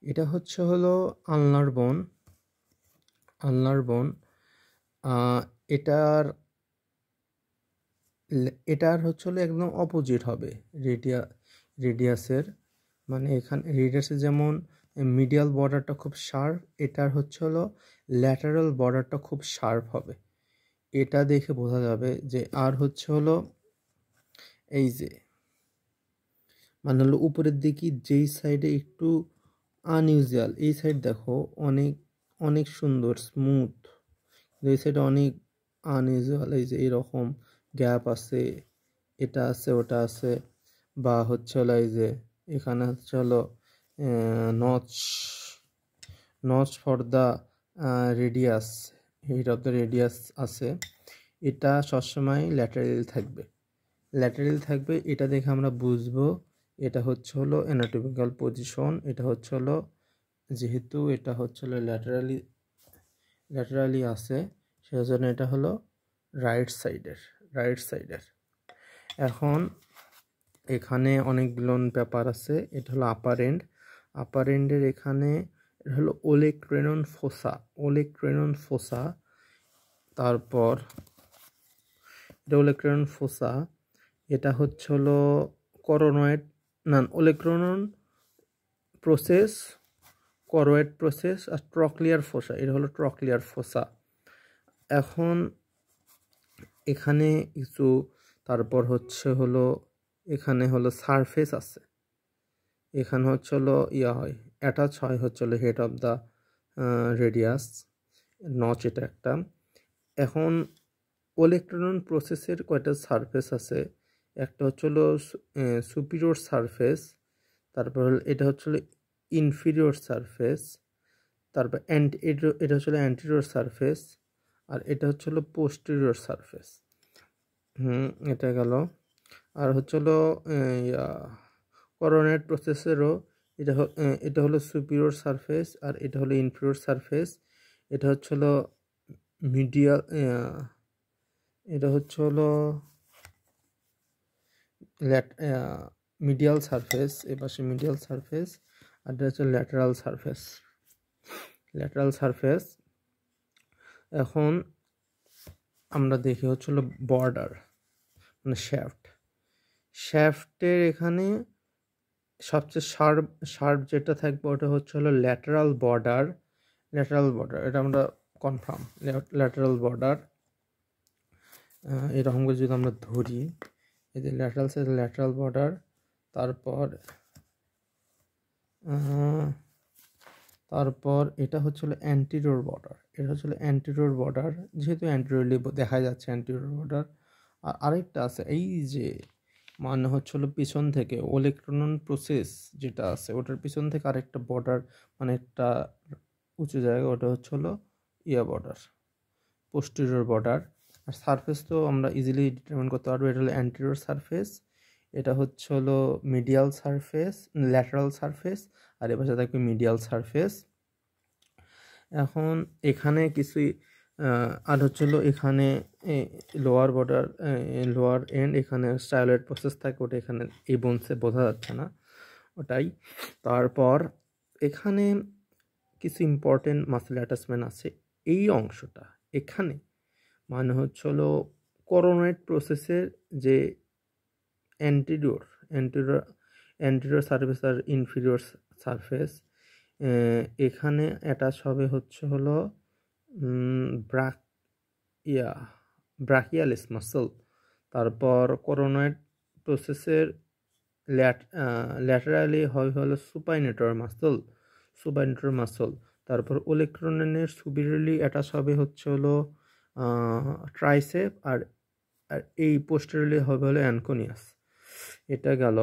এটা হচ্ছে হলো আলনার বোন। আলনার বোন এটার এটার হচ্ছে হলো একদম অপোজিট হবে রেডিয়াসের। মানে এখানে রেডিয়াসে যেমন মিডিয়াল বর্ডারটা খুব শার্প, এটার হচ্ছে হলো ল্যাটারাল বর্ডারটা খুব শার্প হবে। এটা দেখে বোঝা যাবে যে আর হচ্ছে হলো এই যে মানে হলো উপরের দিকে যেই সাইডে একটু আনইউজুয়াল, এই সাইড দেখো অনেক অনেক সুন্দর স্মুথ, এই সাইডে অনেক আনইউজুয়াল, এই যে এরকম গ্যাপ আছে, এটা আছে ওটা আছে, বা হচ্ছে হলো এই যে এখানে হচ্ছে হলো notch notch for the radius, heat of the radius আছে। এটা সবসময় ল্যাটারাল থাকবে। এটা দেখে আমরা বুঝবো এটা হচ্ছে হলো অ্যানাটমিক্যাল পজিশন। এটা হচ্ছে হলো যেহেতু এটা হচ্ছে হলো ল্যাটারালি আছে, সেজন্য এটা হলো রাইট সাইডের। এখন এখানে অনেকগুলো পেপার আছে। এটা হলো আপার এন্ডের এখানে এটা হলো ওলেক্রেনন ফোসা। তারপর এটা ওলেক্রেনন ফোসা, এটা হচ্ছে হলো করোনয়েড ওলেক্রেনন প্রসেস, করোয়েড প্রসেস, আর ট্রক্লিয়ার ফোসা, এটা হলো ট্রক্লিয়ার ফোসা। এখন এখানে কিছু, তারপর হচ্ছে হলো এখানে হলো সারফেস আছে, এখানে হচ্ছে হলো হয় অ্যাটাচ হয় হচ্ছে হলো head of the radius notch, এটা একটা। এখন ওলেক্ট্রন প্রসেসের কয়টা সারফেস আছে, একটা হচ্ছে হলো সুপিরিয়র সারফেস, তারপর এটা হচ্ছে হলো ইনফিরিয়র সারফেস, তারপর এটা হচ্ছে হলো অ্যান্টেরিয়র সারফেস, আর এটা হচ্ছে হলো পোস্টেরিয়র সারফেস। এটা গেল। আর হচ্ছে হলো করোনেট প্রসেসেরও এটা হলো সুপিরিয়র সারফেস, আর এটা হলো ইনফিরিয়র সারফেস। এটা হচ্ছে হলো এটা হচ্ছে হলো মিডিয়াল সারফেস, এপাশে মিডিয়াল সারফেস, আর এটা হচ্ছে ল্যাটারাল সারফেস। এখন আমরা দেখি হচ্ছে হলো বর্ডার, মানে শ্যাফটের এখানে সবচেয়ে শার্প যেটা থাকবে ওটা হচ্ছে হলো ল্যাটারাল বর্ডার। এটা আমরা কনফার্ম, ল্যাটারাল বর্ডার। এরকম করে যদি আমরা ধরি, এই যে ল্যাটারাল বর্ডার, তারপর এটা হচ্ছে হলো অ্যান্টিরিয়র বর্ডার, যেহেতু অ্যান্টিরিয়রলি দেখা যাচ্ছে অ্যান্টিরিয়র বর্ডার। আর আরেকটা আছে এই যে মানে হচ্ছে হলো পিছন থেকে ওলেক্ট্রন প্রসেস যেটা আছে ওটার পিছন থেকে আরেকটা বর্ডার, মানে একটা উঁচু জায়গা, ওটা হচ্ছে হলো বর্ডার, পোস্টেরিয়র বর্ডার। আর সারফেস তো আমরা ইজিলি ডিটারমিন করতে পারবো, এটা হলো অ্যান্টেরিয়র সারফেস, এটা হচ্ছে হলো মিডিয়াল সারফেস, ল্যাটারাল সারফেস, আর এ পাশে থাকবে মিডিয়াল সারফেস। এখন এখানে কিছুই আর হচ্ছে হলো এখানে লোয়ার বর্ডার, লোয়ার এন্ড, এখানে স্টাইলয়েড প্রসেস থাকে, ওটা এখানে এই বোনসে বোঝা যাচ্ছে না ওটাই। তারপর এখানে কিছু ইম্পর্টেন্ট মাসেল অ্যাটাচমেন্ট আছে এই অংশটা এখানে, মানে হচ্ছে হলো করোনয়েড প্রসেসের যে অ্যান্টিরিয়র সারফেস আর ইনফিরিয়র সারফেস, এখানে অ্যাটাচ হবে হচ্ছে হলো ব্রাকিয়ালিস মাসল। তারপর করোনয়েড প্রসেসের ল্যাটারালি হয় হলো সুপাইনেটর মাসল। তারপর ওলেক্ট্রনের সুপিরিয়রলি অ্যাটাচ হবে হচ্ছে হলো ট্রাইসেপ, আর এই পোস্টেরিয়রলি হবে হলো অ্যানকোনিয়াস। এটা গেল।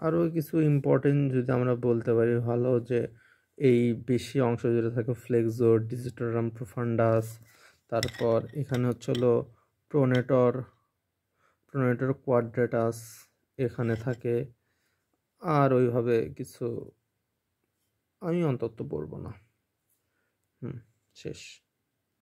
আরও কিছু ইম্পর্টেন্ট যদি আমরা বলতে পারি ভালো, যে এই বেশি অংশ যেটা থাকে ফ্লেক্সোর, ডিজিটারাম প্রোফান্ডাস, তারপর এখানে হচ্ছে হলো প্রোনেটর কোয়াড্রেটাস এখানে থাকে। আর ওইভাবে কিছু আমি অন্তত বলবো না। শেষ।